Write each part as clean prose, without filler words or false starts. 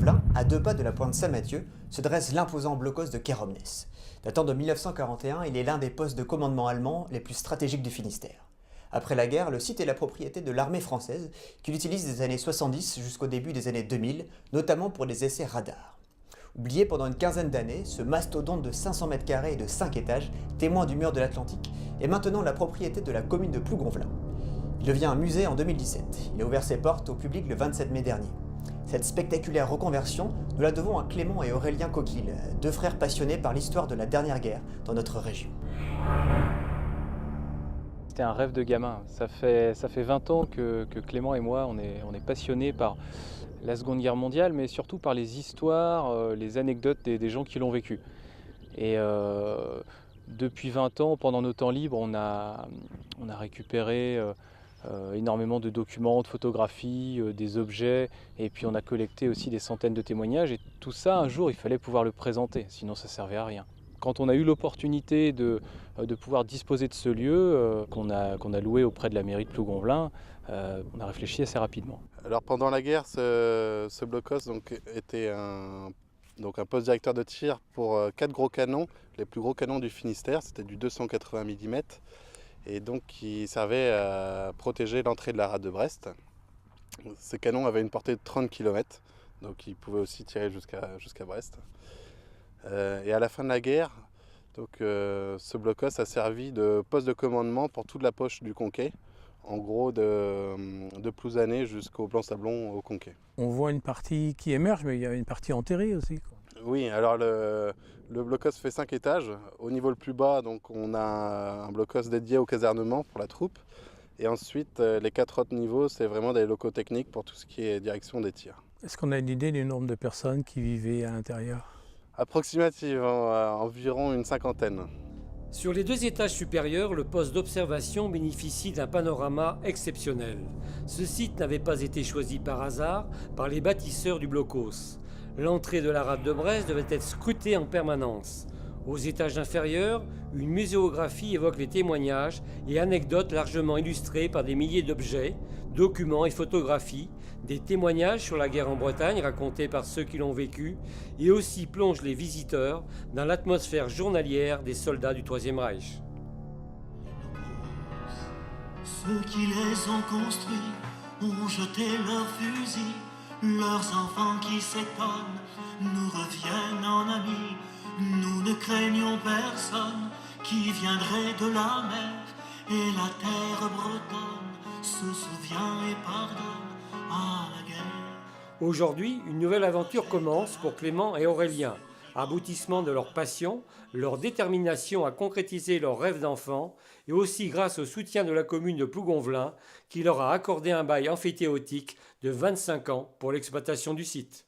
Plougonvelin, à 2 pas de la pointe Saint-Mathieu, se dresse l'imposant blocos de Kéromnès. Datant de 1941, il est l'un des postes de commandement allemands les plus stratégiques du Finistère. Après la guerre, le site est la propriété de l'armée française, qui l'utilise des années 70 jusqu'au début des années 2000, notamment pour des essais radars. Oublié pendant une quinzaine d'années, ce mastodonte de 500 mètres carrés et de 5 étages, témoin du mur de l'Atlantique, est maintenant la propriété de la commune de Plougonvelin. Il devient un musée en 2017. Il a ouvert ses portes au public le 27 mai dernier. Cette spectaculaire reconversion, nous la devons à Clément et Aurélien Coquille, deux frères passionnés par l'histoire de la dernière guerre dans notre région. C'était un rêve de gamin. Ça fait 20 ans que Clément et moi, on est passionnés par la Seconde Guerre mondiale, mais surtout par les histoires, les anecdotes des gens qui l'ont vécu. Et depuis 20 ans, pendant nos temps libres, on a récupéré énormément de documents, de photographies, des objets, et puis on a collecté aussi des centaines de témoignages, et tout ça, un jour, il fallait pouvoir le présenter, sinon ça servait à rien. Quand on a eu l'opportunité de pouvoir disposer de ce lieu qu'on a loué auprès de la mairie de Plougonvelin, on a réfléchi assez rapidement. Alors pendant la guerre, ce blocos était un poste directeur de tir pour 4 gros canons, les plus gros canons du Finistère, c'était du 280 mm, et donc qui servait à protéger l'entrée de la rade de Brest. Ces canons avaient une portée de 30 km, donc ils pouvaient aussi tirer jusqu'à Brest. Et à la fin de la guerre, ce blocos a servi de poste de commandement pour toute la poche du Conquet, en gros de Plouzané jusqu'au Blanc-Sablon au Conquet. On voit une partie qui émerge, mais il y a une partie enterrée aussi, quoi. Oui, alors le blocos fait 5 étages. Au niveau le plus bas, donc, on a un blocos dédié au casernement pour la troupe. Et ensuite, les 4 autres niveaux, c'est vraiment des locaux techniques pour tout ce qui est direction des tirs. Est-ce qu'on a une idée du nombre de personnes qui vivaient à l'intérieur ? Approximativement, environ une cinquantaine. Sur les 2 étages supérieurs, le poste d'observation bénéficie d'un panorama exceptionnel. Ce site n'avait pas été choisi par hasard par les bâtisseurs du blocos. L'entrée de la rade de Brest devait être scrutée en permanence. Aux étages inférieurs, une muséographie évoque les témoignages et anecdotes largement illustrées par des milliers d'objets, documents et photographies, des témoignages sur la guerre en Bretagne racontés par ceux qui l'ont vécu, et aussi plonge les visiteurs dans l'atmosphère journalière des soldats du Troisième Reich. Ceux qui les ont construits ont jeté leurs fusils, leurs enfants qui s'étonnent nous reviennent en amis. Nous ne craignons personne qui viendrait de la mer, et la terre bretonne se souvient et pardonne à la guerre. Aujourd'hui, une nouvelle aventure commence pour Clément et Aurélien. Aboutissement de leur passion, leur détermination à concrétiser leurs rêves d'enfant, et aussi grâce au soutien de la commune de Plougonvelin, qui leur a accordé un bail emphytéotique de 25 ans pour l'exploitation du site.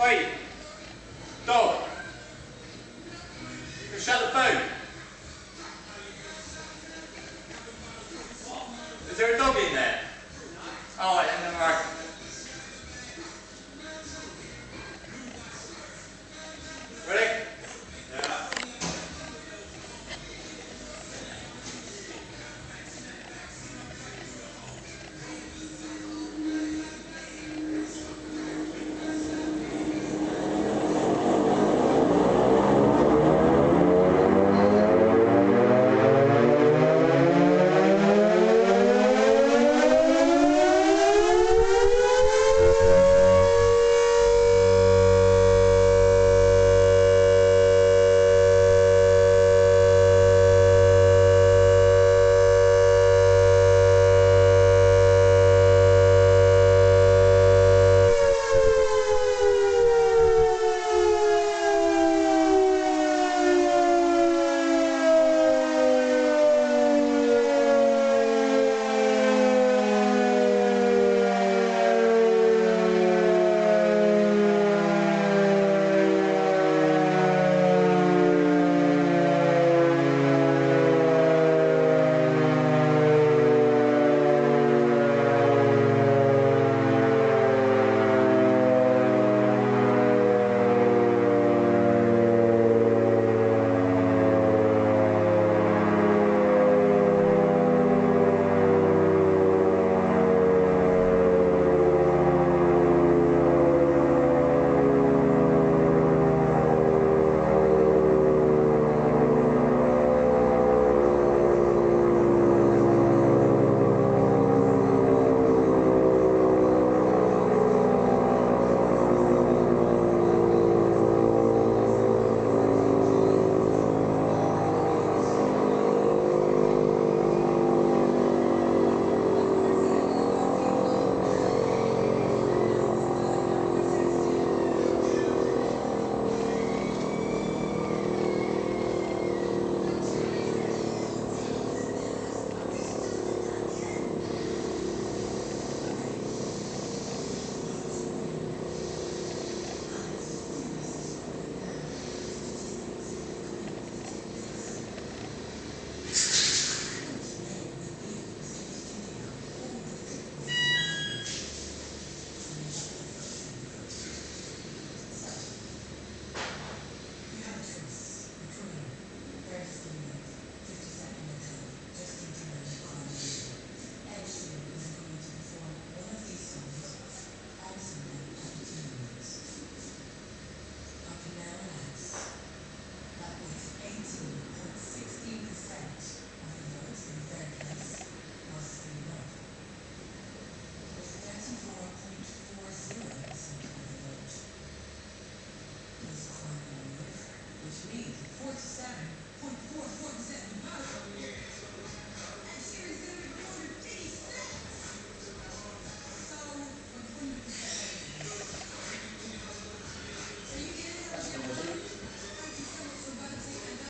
Oi! Dog! Shut the phone! Is there a dog in there? Oh, and then